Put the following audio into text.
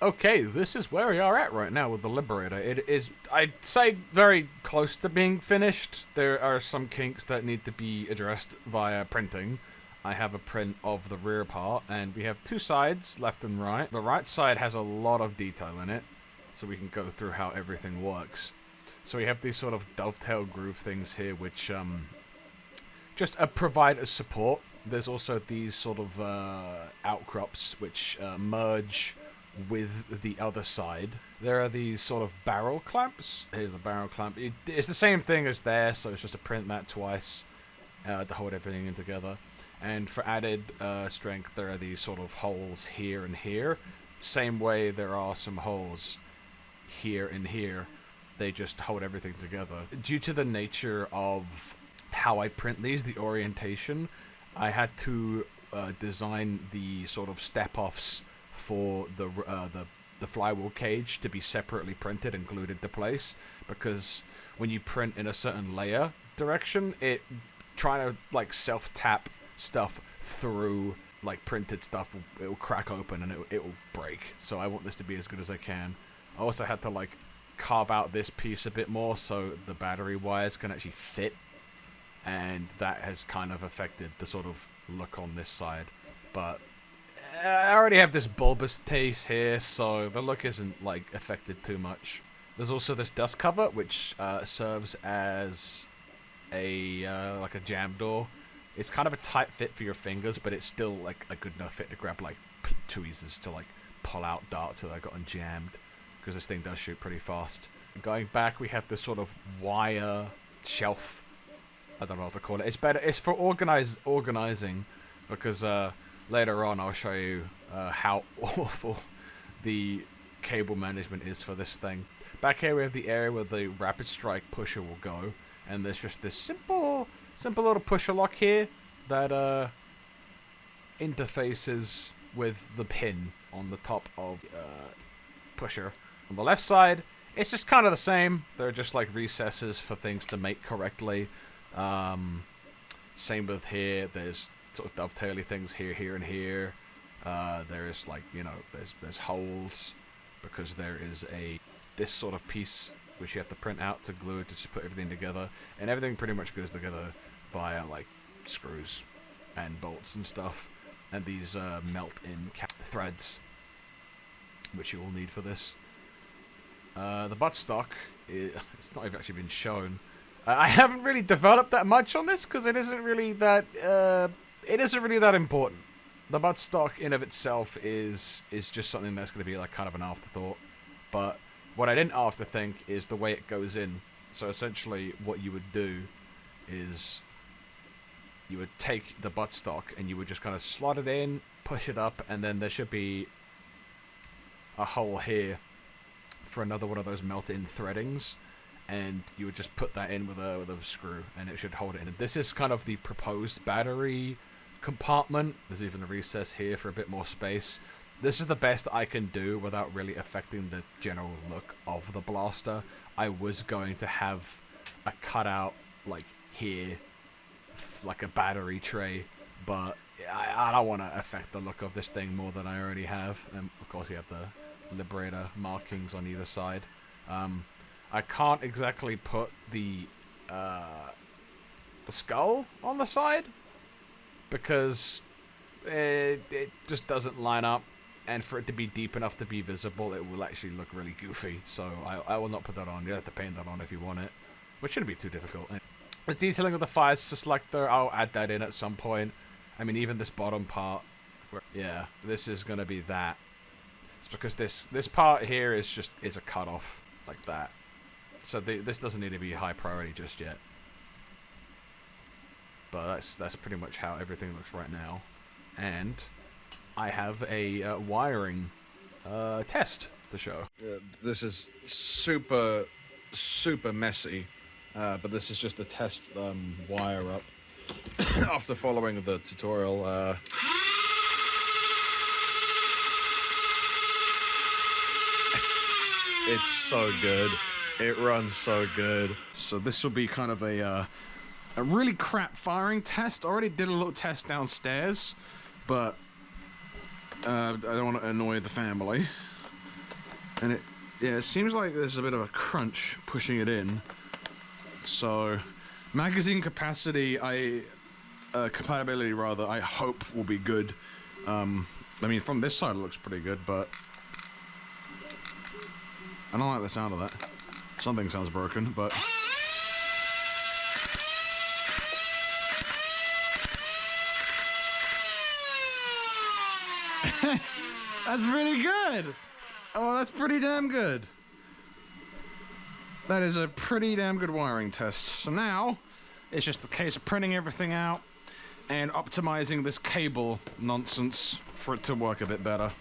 Okay, this is where we are at right now with the Liberator. It is, I'd say, very close to being finished. There are some kinks that need to be addressed via printing. I have a print of the rear part, and we have two sides, left and right. The right side has a lot of detail in it, so we can go through how everything works. So we have these sort of dovetail groove things here, which just provide a support. There's also these sort of outcrops which merge with the other side. There are these sort of barrel clamps. Here's the barrel clamp. It's the same thing as there, so it's just to print that twice to hold everything in together. And for added strength, there are these sort of holes here and here. Same way there are some holes here and here. They just hold everything together. Due to the nature of how I print these, the orientation, I had to design the sort of step-offs for the flywheel cage to be separately printed and glued into place, because when you print in a certain layer direction, trying to like self-tap stuff through like printed stuff, it will crack open and it will break. So I want this to be as good as I can. I also had to like carve out this piece a bit more so the battery wires can actually fit, and that has kind of affected the sort of look on this side. But I already have this bulbous taste here, so the look isn't like affected too much. There's also this dust cover, which serves as a like a jam door. It's kind of a tight fit for your fingers, but it's still like a good enough fit to grab like tweezers to like pull out darts that I got jammed, because this thing does shoot pretty fast. And going back, we have this sort of wire shelf. I don't know what to call it. It's better. It's for organizing, because later on I'll show you how awful the cable management is for this thing. Back here we have the area where the rapid strike pusher will go, and there's just this simple little pusher lock here that interfaces with the pin on the top of pusher. On the left side, it's just kind of the same. They're just like recesses for things to mate correctly. Same with here. There's sort of dovetaily things here, and here. There's like, you know, there's holes because there is this sort of piece which you have to print out to glue it to just put everything together, and everything pretty much goes together via like screws and bolts and stuff, and these melt-in threads which you will need for this. The buttstock, it's not even actually been shown. I haven't really developed that much on this because it isn't really that important. The buttstock in of itself is just something that's going to be like kind of an afterthought. But what I didn't afterthink is the way it goes in. So essentially what you would do is you would take the buttstock and you would just kind of slot it in, push it up, and then there should be a hole here for another one of those melt-in threadings, and you would just put that in with a screw, and it should hold it in. And this is kind of the proposed battery compartment. There's even a recess here for a bit more space. This is the best I can do without really affecting the general look of the blaster. I was going to have a cutout like here, like a battery tray, but I don't want to affect the look of this thing more than I already have. And of course, we have the Liberator markings on either side. I can't exactly put the skull on the side because it just doesn't line up, and for it to be deep enough to be visible, it will actually look really goofy. So I will not put that on. You have to paint that on if you want it, which shouldn't be too difficult. The detailing of the fire selector, I'll add that in at some point. I mean, even this bottom part, yeah, this is gonna be that. It's because this part here is a cutoff like that. So this doesn't need to be high priority just yet. But that's pretty much how everything looks right now. And I have a wiring test to show. This is super messy, but this is just a test wire up. After following the tutorial, it's so good. It runs so good. So this will be kind of a really crap firing test. I already did a little test downstairs, but I don't want to annoy the family. And it seems like there's a bit of a crunch pushing it in. So, magazine capacity, compatibility rather, I hope will be good. I mean, from this side it looks pretty good, but I don't like the sound of that. Something sounds broken, but that's pretty good. Oh, that's pretty damn good. That is a pretty damn good wiring test. So now, it's just a case of printing everything out and optimizing this cable nonsense for it to work a bit better.